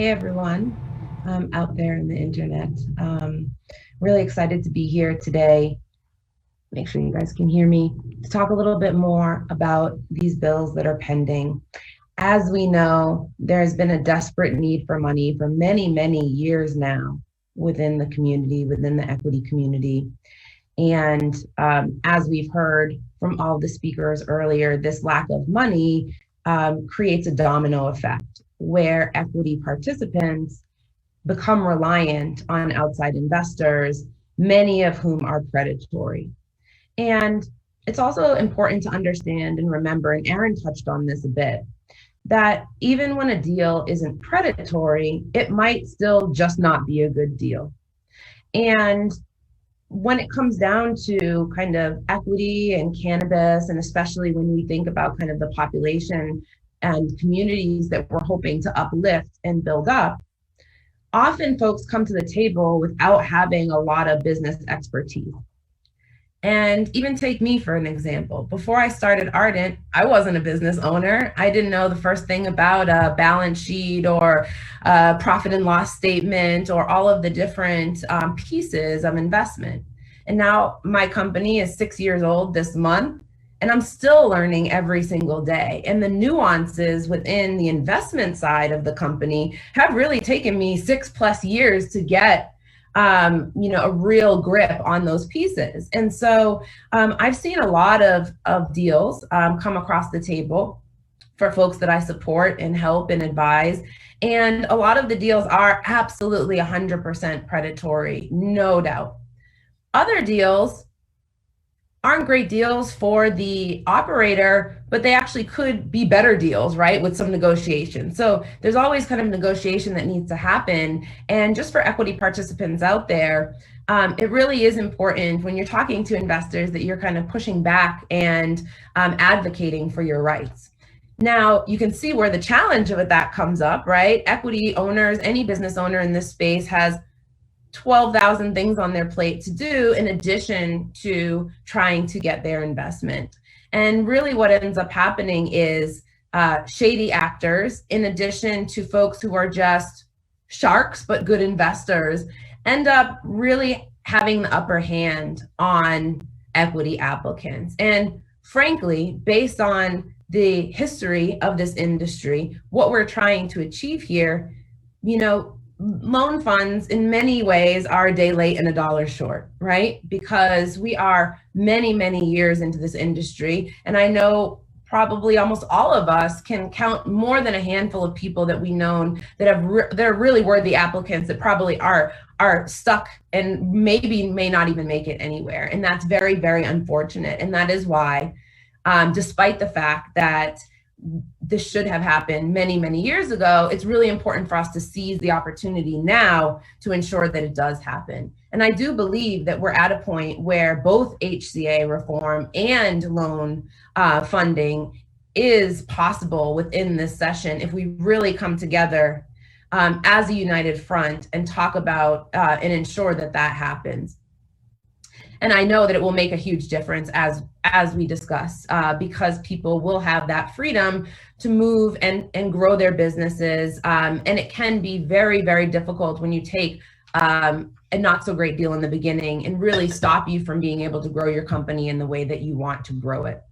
Hey everyone, out there in the internet. Really excited to be here today. Make sure you guys can hear me, to talk a little bit more about these bills that are pending. As we know, there's been a desperate need for money for many, many years now within the community, within the equity community. And as we've heard from all the speakers earlier, this lack of money creates a domino effect where equity participants become reliant on outside investors, many of whom are predatory. And it's also important to understand and remember, and Aaron touched on this a bit, that even when a deal isn't predatory, it might still just not be a good deal. And when it comes down to kind of equity and cannabis, and especially when we think about kind of the population and communities that we're hoping to uplift and build up, often folks come to the table without having a lot of business expertise. And even take me for an example. Before I started Ardent, I wasn't a business owner. I didn't know the first thing about a balance sheet or a profit and loss statement or all of the different pieces of investment. And now my company is 6 years old this month, and I'm still learning every single day. And the nuances within the investment side of the company have really taken me 6+ years to get a real grip on those pieces. And so I've seen a lot of deals come across the table for folks that I support and help and advise. And a lot of the deals are absolutely 100% predatory, no doubt. Other deals aren't great deals for the operator, but they actually could be better deals, right, with some negotiation. So there's always kind of negotiation that needs to happen. And just for equity participants out there, it really is important when you're talking to investors that you're kind of pushing back and advocating for your rights. Now, you can see where the challenge of that comes up, right? Equity owners, any business owner in this space has 12,000 things on their plate to do in addition to trying to get their investment. And really what ends up happening is shady actors, in addition to folks who are just sharks but good investors, end up really having the upper hand on equity applicants. And frankly, based on the history of this industry, what we're trying to achieve here, loan funds in many ways are a day late and a dollar short, right? Because we are many, many years into this industry. And I know probably almost all of us can count more than a handful of people that we've known that are really worthy applicants that probably are stuck and maybe may not even make it anywhere. And that's very, very unfortunate. And that is why, despite the fact that this should have happened many, many years ago, it's really important for us to seize the opportunity now to ensure that it does happen. And I do believe that we're at a point where both HCA reform and loan funding is possible within this session if we really come together as a united front and talk about and ensure that that happens. And I know that it will make a huge difference as we discuss, because people will have that freedom to move and grow their businesses. And it can be very, very difficult when you take a not so great deal in the beginning and really stop you from being able to grow your company in the way that you want to grow it.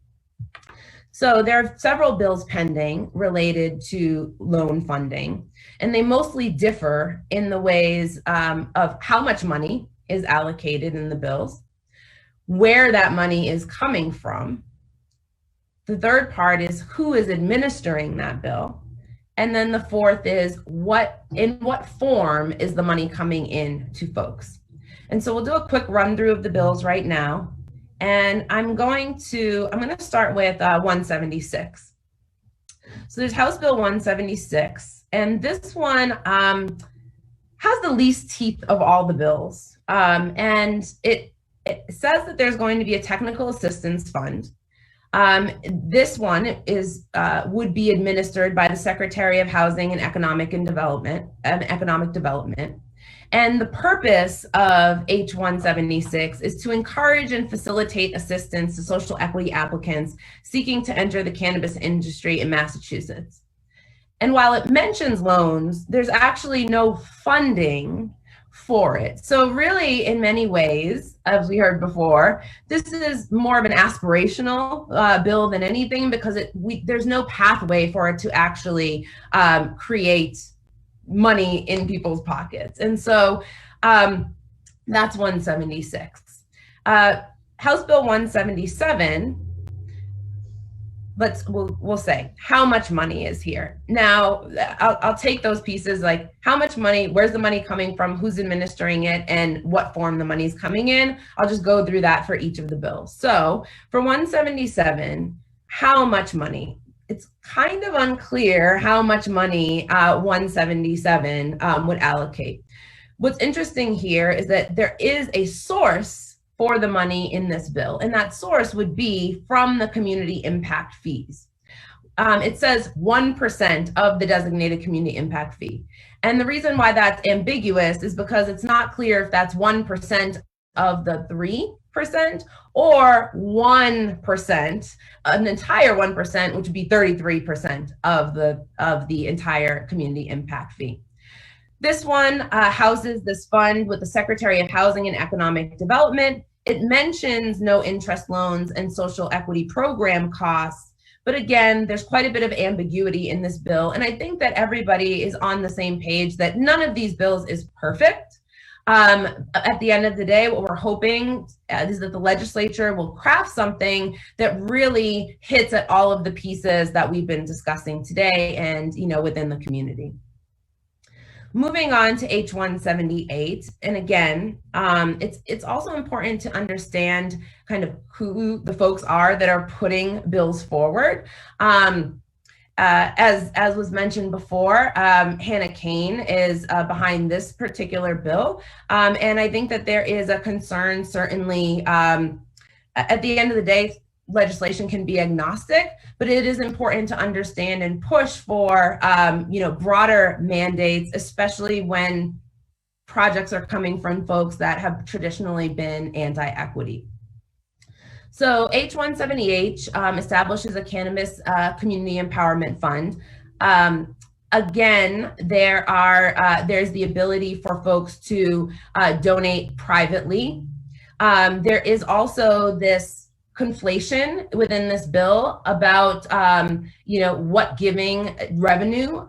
So there are several bills pending related to loan funding, and they mostly differ in the ways of how much money is allocated in the bills, where that money is coming from. The third part is who is administering that bill. And then the fourth is in what form is the money coming in to folks. And so we'll do a quick run through of the bills right now. And I'm going to start with 176. So there's House Bill 176, and this one has the least teeth of all the bills. And it says that there's going to be a technical assistance fund. This one would be administered by the Secretary of Housing and Economic Development. And the purpose of H176 is to encourage and facilitate assistance to social equity applicants seeking to enter the cannabis industry in Massachusetts. And while it mentions loans, there's actually no funding for it. So really, in many ways, as we heard before, this is more of an aspirational bill than anything, because there's no pathway for it to actually create money in people's pockets. And so that's 176. House Bill 177, we'll say how much money is here. Now, I'll take those pieces, like how much money, where's the money coming from, who's administering it, and what form the money is coming in. I'll just go through that for each of the bills. So for 177, how much money? It's kind of unclear how much money 177 would allocate. What's interesting here is that there is a source for the money in this bill, and that source would be from the community impact fees. It says 1% of the designated community impact fee. And the reason why that's ambiguous is because it's not clear if that's 1% of the 3% or 1%, an entire 1%, which would be 33% of the entire community impact fee. This one houses this fund with the Secretary of Housing and Economic Development. It mentions no interest loans and social equity program costs, but again, there's quite a bit of ambiguity in this bill. And I think that everybody is on the same page that none of these bills is perfect. At the end of the day, what we're hoping is that the legislature will craft something that really hits at all of the pieces that we've been discussing today and, within the community. Moving on to H178, and again, it's also important to understand kind of who the folks are that are putting bills forward. As was mentioned before, Hannah Kane is behind this particular bill, and I think that there is a concern, certainly, at the end of the day, legislation can be agnostic, but it is important to understand and push for broader mandates, especially when projects are coming from folks that have traditionally been anti-equity. So H178 establishes a cannabis community empowerment fund. Again, there's the ability for folks to donate privately. There is also this conflation within this bill about what giving revenue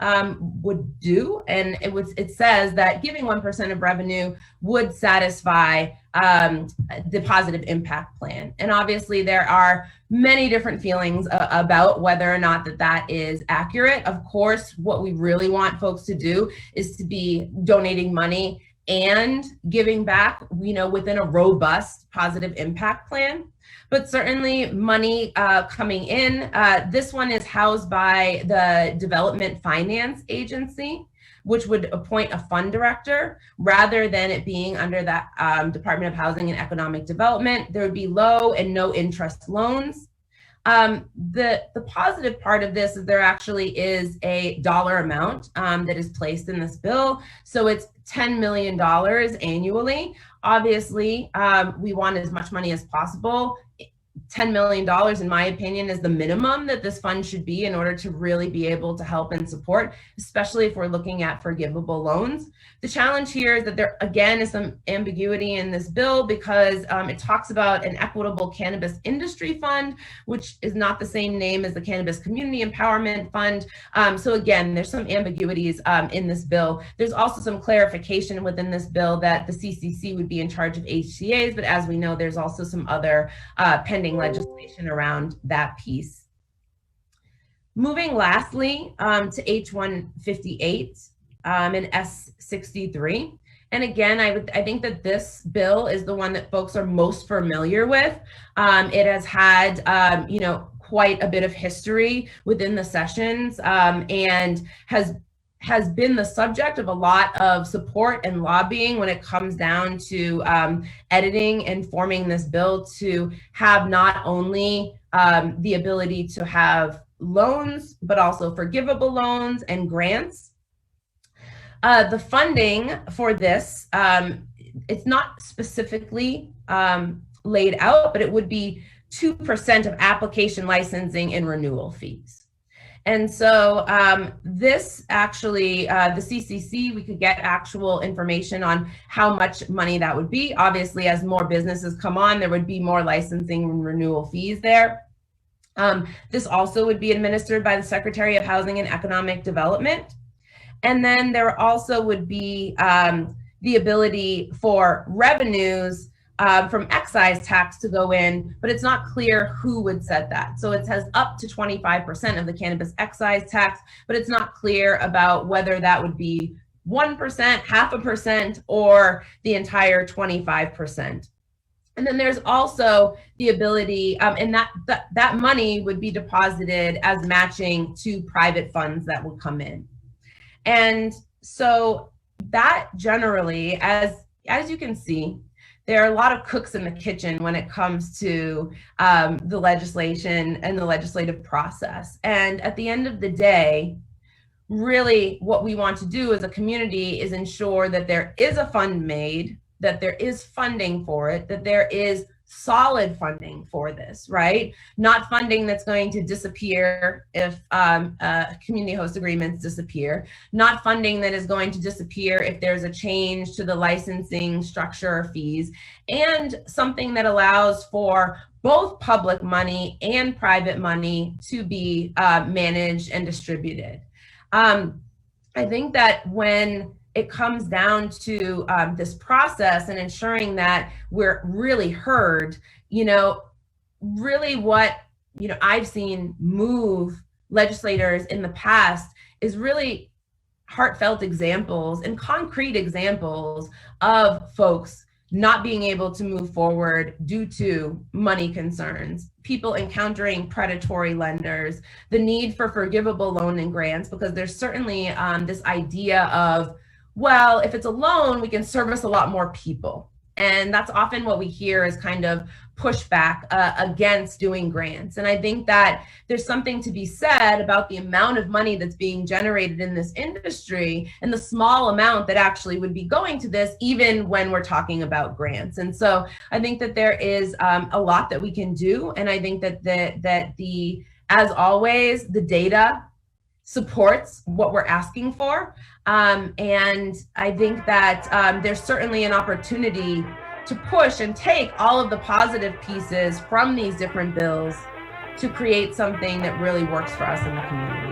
would do, and it says that giving 1% of revenue would satisfy the positive impact plan. And obviously there are many different feelings about whether or not that is accurate. Of course, what we really want folks to do is to be donating money and giving back, within a robust positive impact plan. But certainly money coming in. This one is housed by the Development Finance Agency, which would appoint a fund director rather than it being under that Department of Housing and Economic Development. There would be low and no interest loans. The positive part of this is there actually is a dollar amount that is placed in this bill. So it's $10 million annually. Obviously, we want as much money as possible. $10 million, in my opinion, is the minimum that this fund should be in order to really be able to help and support, especially if we're looking at forgivable loans. The challenge here is that there, again, is some ambiguity in this bill because it talks about an equitable cannabis industry fund, which is not the same name as the Cannabis Community Empowerment Fund. So again, there's some ambiguities in this bill. There's also some clarification within this bill that the CCC would be in charge of HCAs, but as we know, there's also some other pending legislation around that piece. Moving lastly to H158 and S63. And again, I think that this bill is the one that folks are most familiar with. It has had, quite a bit of history within the sessions and has been the subject of a lot of support and lobbying when it comes down to editing and forming this bill to have not only the ability to have loans, but also forgivable loans and grants. The funding for this, it's not specifically laid out, but it would be 2% of application licensing and renewal fees. And so this actually, the CCC, we could get actual information on how much money that would be. Obviously, as more businesses come on, there would be more licensing and renewal fees there. This also would be administered by the Secretary of Housing and Economic Development. And then there also would be the ability for revenues from excise tax to go in, but it's not clear who would set that. So it says up to 25% of the cannabis excise tax, but it's not clear about whether that would be 1%, 0.5%, or the entire 25%. And then there's also the ability, and that money would be deposited as matching to private funds that will come in. And so that generally, as you can see, there are a lot of cooks in the kitchen when it comes to the legislation and the legislative process. And at the end of the day, really what we want to do as a community is ensure that there is a fund made, that there is funding for it, that there is solid funding for this, right? Not funding that's going to disappear if community host agreements disappear, not funding that is going to disappear if there's a change to the licensing structure or fees, and something that allows for both public money and private money to be managed and distributed. I think that when it comes down to this process and ensuring that we're really heard, really what, I've seen move legislators in the past is really heartfelt examples and concrete examples of folks not being able to move forward due to money concerns, people encountering predatory lenders, the need for forgivable loan and grants, because there's certainly this idea of, well, if it's a loan, we can service a lot more people. And that's often what we hear is kind of pushback against doing grants. And I think that there's something to be said about the amount of money that's being generated in this industry and the small amount that actually would be going to this, even when we're talking about grants. And so I think that there is a lot that we can do. And I think that as always, the data supports what we're asking for. And I think that there's certainly an opportunity to push and take all of the positive pieces from these different bills to create something that really works for us in the community.